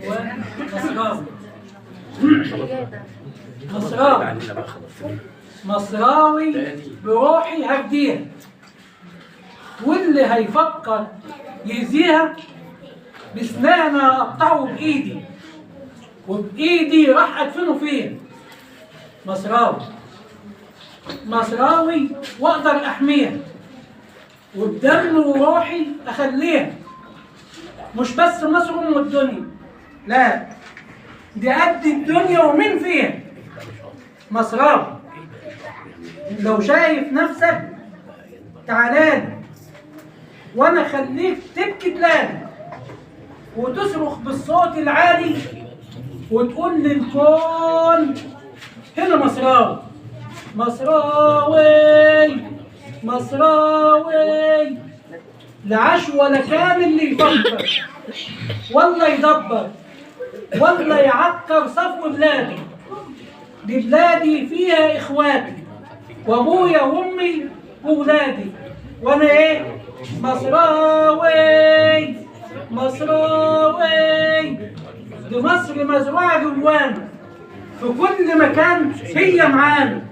عنوان مصراوي. مصراوي مصراوي بروحي هفديها، واللي هيفكر يأذيها بسناني هقطعه بإيدي، وبإيدي راح أدفنه فين؟ مصراوي مصراوي وأقدر أحميها، وبدم وروحي أخليها. مش بس مصر أم الدنيا، لا دي قد الدنيا ومين فيها. مصراوي لو شايف نفسك تعالالي وانا خليك تبكي تلالي وتصرخ بالصوت العالي وتقول للكون هنا مصراوي. مصراوي مصراوي لعاش ولا كان اللي يفكر ولا يدبر ولا يعكر صفو بلادي. دي بلادي فيها اخواتي وابويا وامي وولادي، وانا ايه؟ مصراوي مصراوي. دي مصر مزروعه جوانا في كل مكان، هي معانا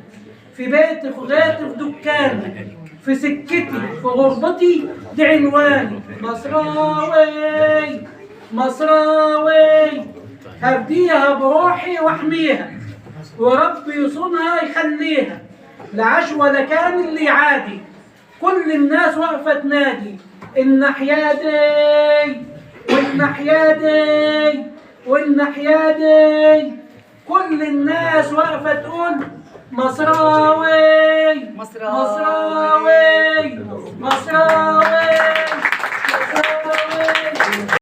في بيتي في غيتي في دكاني في سكتي في غربتي، دي عنواني. مصراوي مصراوي هفديها بروحي واحميها، وربي يصونها يخليها لعاش ولا كان اللي يعادي. كل الناس واقفه تنادي الناحيه دي والناحيه دي والناحيه دي، كل الناس واقفه تقول مصراوي مصراوي مصراوي مصراوي.